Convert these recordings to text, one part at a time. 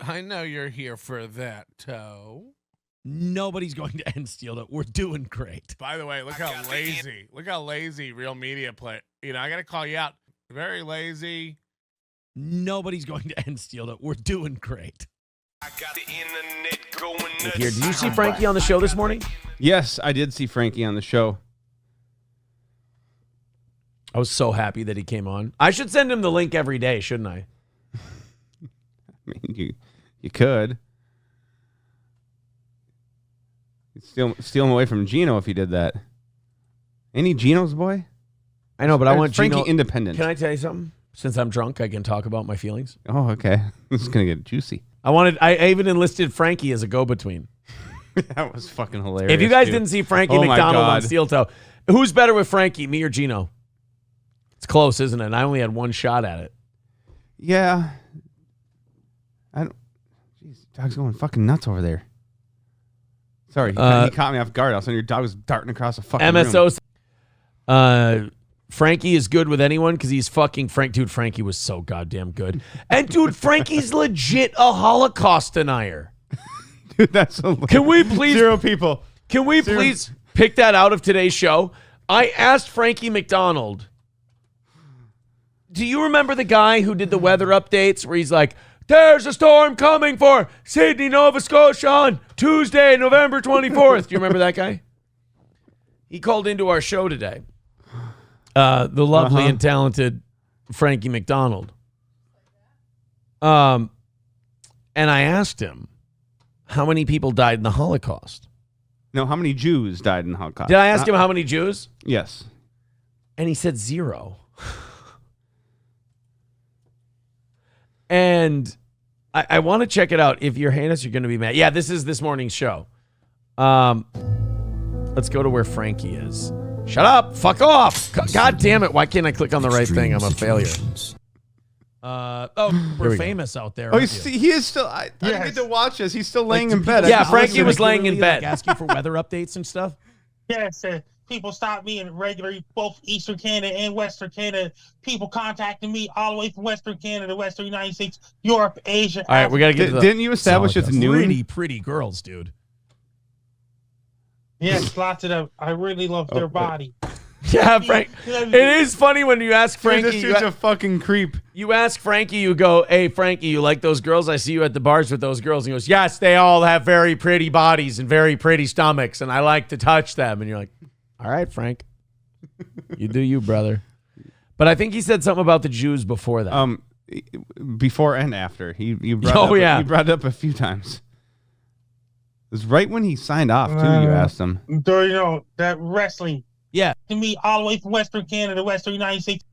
I know you're here for that, Toe. Nobody's going to end Steeltoe. We're doing great. By the way, look how lazy Real Media play. You know, I got to call you out. Very lazy. Nobody's going to end Steeltoe. We're doing great. I got the internet going nuts. Here, did you see Frankie on the show this morning? Yes, I did see Frankie on the show. I was so happy that he came on. I should send him the link every day, shouldn't I? I mean, you could. You'd steal him away from Gino if you did that. Any Gino's boy? I know, but I want Frankie Gino independent. Can I tell you something? Since I'm drunk, I can talk about my feelings. Oh, okay. This is gonna get juicy. I even enlisted Frankie as a go-between. That was fucking hilarious. If you guys didn't see Frankie McDonald on Steeltoe, who's better with Frankie, me or Gino? It's close, isn't it? And I only had one shot at it. Yeah. I don't. Jeez, dog's going fucking nuts over there. Sorry, he caught me off guard. All of a sudden, your dog was darting across a fucking room. Frankie is good with anyone because he's fucking Frank. Dude, Frankie was so goddamn good. And dude, Frankie's legit a Holocaust denier. Dude, that's hilarious. Can we please 0 people? Can we please pick that out of today's show? I asked Frankie McDonald. Do you remember the guy who did the weather updates where he's like, "There's a storm coming for Sydney, Nova Scotia on Tuesday, November 24th." Do you remember that guy? He called into our show today. The lovely and talented Frankie McDonald. And I asked him, how many people died in the Holocaust? No, how many Jews died in the Holocaust? Did I ask him how many Jews? Yes. And he said 0. And I want to check it out. If you're heinous, you're going to be mad. Yeah, this is this morning's show. Let's go to where Frankie is. Shut up. Fuck off. God damn it. Why can't I click on the right thing? I'm a failure. We're famous out there. Oh, he is still. I didn't get to watch this. He's still laying in bed. Yeah, Frankie was laying in bed. Ask you for weather updates and stuff. Yes, people stop me in regular, both Eastern Canada and Western Canada. People contacting me all the way from Western Canada, Western United States, Europe, Asia. All right, we got to get to the... Didn't you establish it's noon? Pretty girls, dude. Yes, lots of them. I really love their body. Yeah, Frank. It is funny when you ask Frankie. This dude's a fucking creep. You ask Frankie, you go, "Hey, Frankie, you like those girls? I see you at the bars with those girls." And he goes, "Yes, they all have very pretty bodies and very pretty stomachs, and I like to touch them." And you're like, "All right, Frank. You do you, brother." But I think he said something about the Jews before that. Before and after. You brought it up a few times. It was right when he signed off, too, you asked him. You know, that wrestling. Yeah. To me, all the way from Western Canada, Western United States.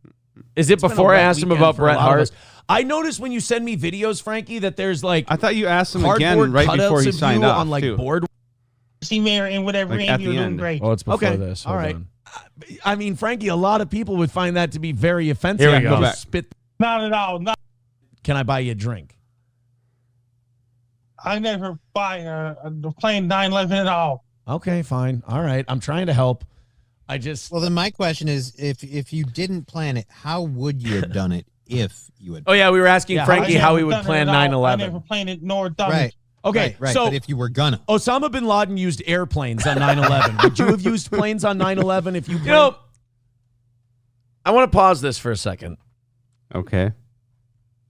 Is it before I asked him about Bret Hart? I noticed when you send me videos, Frankie, that there's like... I thought you asked him again right before he signed off, on like too. board. See, Mayor, and whatever, like and you're doing great. Oh, it's before this. All right. I mean, Frankie, a lot of people would find that to be very offensive. Here we go. Spit. Not at all. Not. Can I buy you a drink? I never buy a plane 9/11 at all. Okay, fine. All right. I'm trying to help. Well, then my question is, if you didn't plan it, how would you have done it if you had? Oh, yeah. We were asking Frankie how he would plan 9/11. I never planned it nor done it. Okay, right. So but if you were gonna, Osama bin Laden used airplanes on 9/11. Would you have used planes on 9/11 if you? You know, I want to pause this for a second. Okay.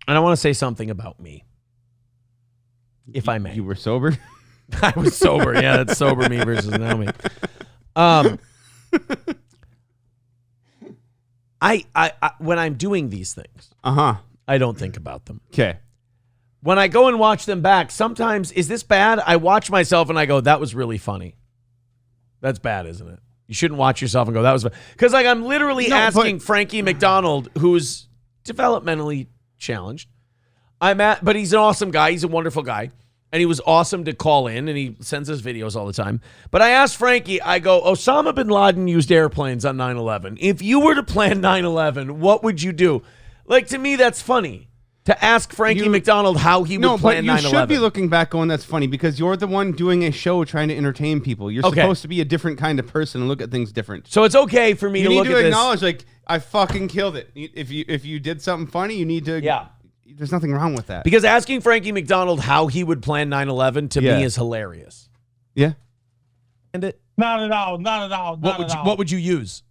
And I want to say something about me, if I may. You were sober? I was sober. Yeah, that's sober me versus now me. I when I'm doing these things, I don't think about them. Okay. When I go and watch them back, sometimes, is this bad? I watch myself and I go, that was really funny. That's bad, isn't it? You shouldn't watch yourself and go, that was bad. Because like I'm literally asking Frankie McDonald, who's developmentally challenged. But he's an awesome guy. He's a wonderful guy. And he was awesome to call in, and he sends us videos all the time. But I asked Frankie, I go, Osama bin Laden used airplanes on 9/11. If you were to plan 9/11, what would you do? Like, to me, that's funny. To ask Frankie McDonald how he would plan 9/11. No, but you should be looking back going, that's funny, because you're the one doing a show trying to entertain people. You're supposed to be a different kind of person and look at things different. So it's okay for me to look at this. You need to acknowledge, like, I fucking killed it. If you did something funny, you need to there's nothing wrong with that. Because asking Frankie McDonald how he would plan 9/11 to Yeah. me is hilarious. Yeah. And it. Not at all. Not at all. Not at all. What would you use?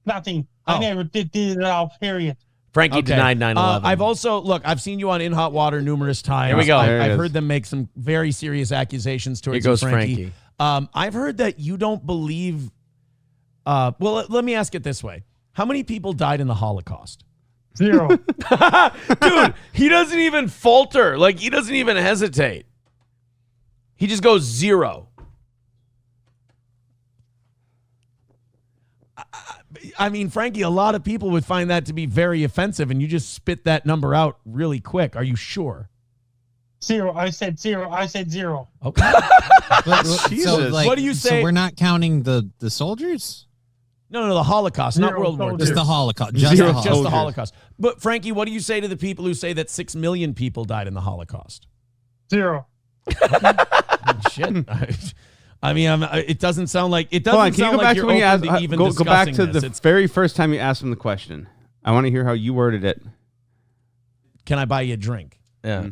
Nothing. Oh. I never did it at all. Period. Frankie denied 9/11. I've also I've seen you on In Hot Water numerous times. Here we go. There it I've is. heard them make some very serious accusations Here towards goes you, Frankie. I've heard that you don't believe. Well, let me ask it this way: how many people died in the Holocaust? 0. Dude, he doesn't even falter. Like, he doesn't even hesitate. He just goes 0. I mean, Frankie, a lot of people would find that to be very offensive, and you just spit that number out really quick. Are you sure? 0. I said 0. I said 0. Okay. Jesus. What do you say- So we're not counting the soldiers? No, the Holocaust, not 0 World War II. soldiers. Just the Holocaust. Just Zero the Just Holocaust. the Holocaust. But Frankie, what do you say to the people who say that 6 million people died in the Holocaust? 0. Shit. I mean, it doesn't sound like it Hold on, doesn't can you sound go like back you're to when you open asked? to even Go back discussing to this. the It's, very first time you asked him the question. I want to hear how you worded it. can I buy you a drink? Yeah.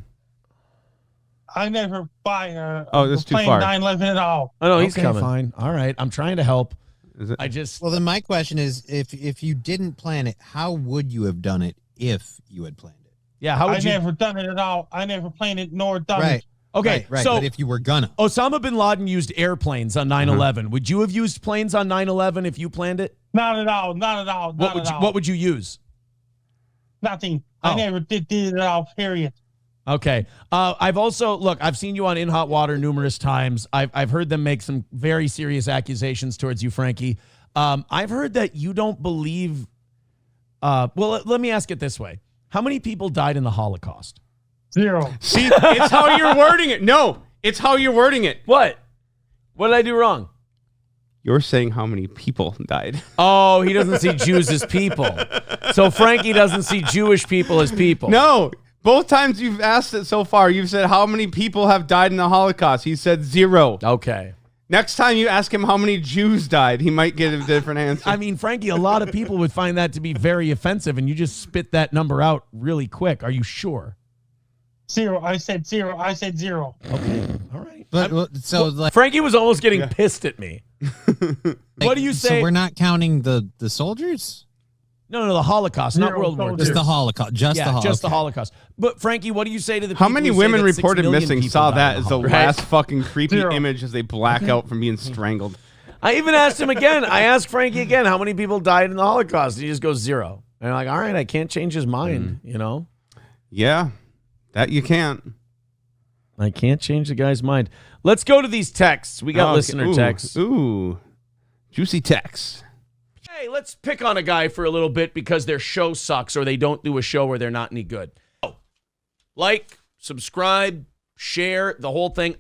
I never buy a Oh, that's too plane far. 9/11 at all. Oh, no, he's Okay, coming. fine. All right. I'm trying to help. Is it? I just Well, then my question is, if you didn't plan it, how would you have done it if you had planned it? yeah, how I would you never done it at all. I never planned it nor done Right. it. Okay, Right. so But if you were gonna, Osama bin Laden used airplanes on 9/11. Would you have used planes on 9/11 if you planned it? Not at all. Not at all. Not at all. What would you use? Nothing. Oh. I never did it at all. Period. Okay. I've also I've seen you on In Hot Water numerous times. I've heard them make some very serious accusations towards you, Frankie. I've heard that you don't believe. Well, let me ask it this way: how many people died in the Holocaust? 0. See, it's how you're wording it. No, it's how you're wording it. What? What did I do wrong? You're saying how many people died. Oh, he doesn't see Jews as people. So Frankie doesn't see Jewish people as people. No, both times you've asked it so far, you've said how many people have died in the Holocaust. He said 0. Okay. Next time you ask him how many Jews died, he might get a different answer. I mean, Frankie, a lot of people would find that to be very offensive, and you just spit that number out really quick. Are you sure? 0. I said 0. I said 0. Okay. All right. but so like, Frankie was almost getting pissed at me. What do you say? So we're not counting the soldiers. No, the Holocaust, not 0 World War II. soldiers. Just the Holocaust. Just the Holocaust. just the Holocaust. But Frankie, what do you say to the how people many who say women that 6 reported million missing people saw died that in as the the Holocaust? last fucking creepy 0. image as they black out from being strangled? I even asked him again. I asked Frankie again, how many people died in the Holocaust? He just goes 0. And I'm like, all right, I can't change his mind, you know? Yeah, that you can't. I can't change the guy's mind. Let's go to these texts. We got Okay. listener Ooh, texts. Ooh, juicy text. Hey, let's pick on a guy for a little bit because their show sucks or they don't do a show where they're not any good. Like, subscribe, share, the whole thing.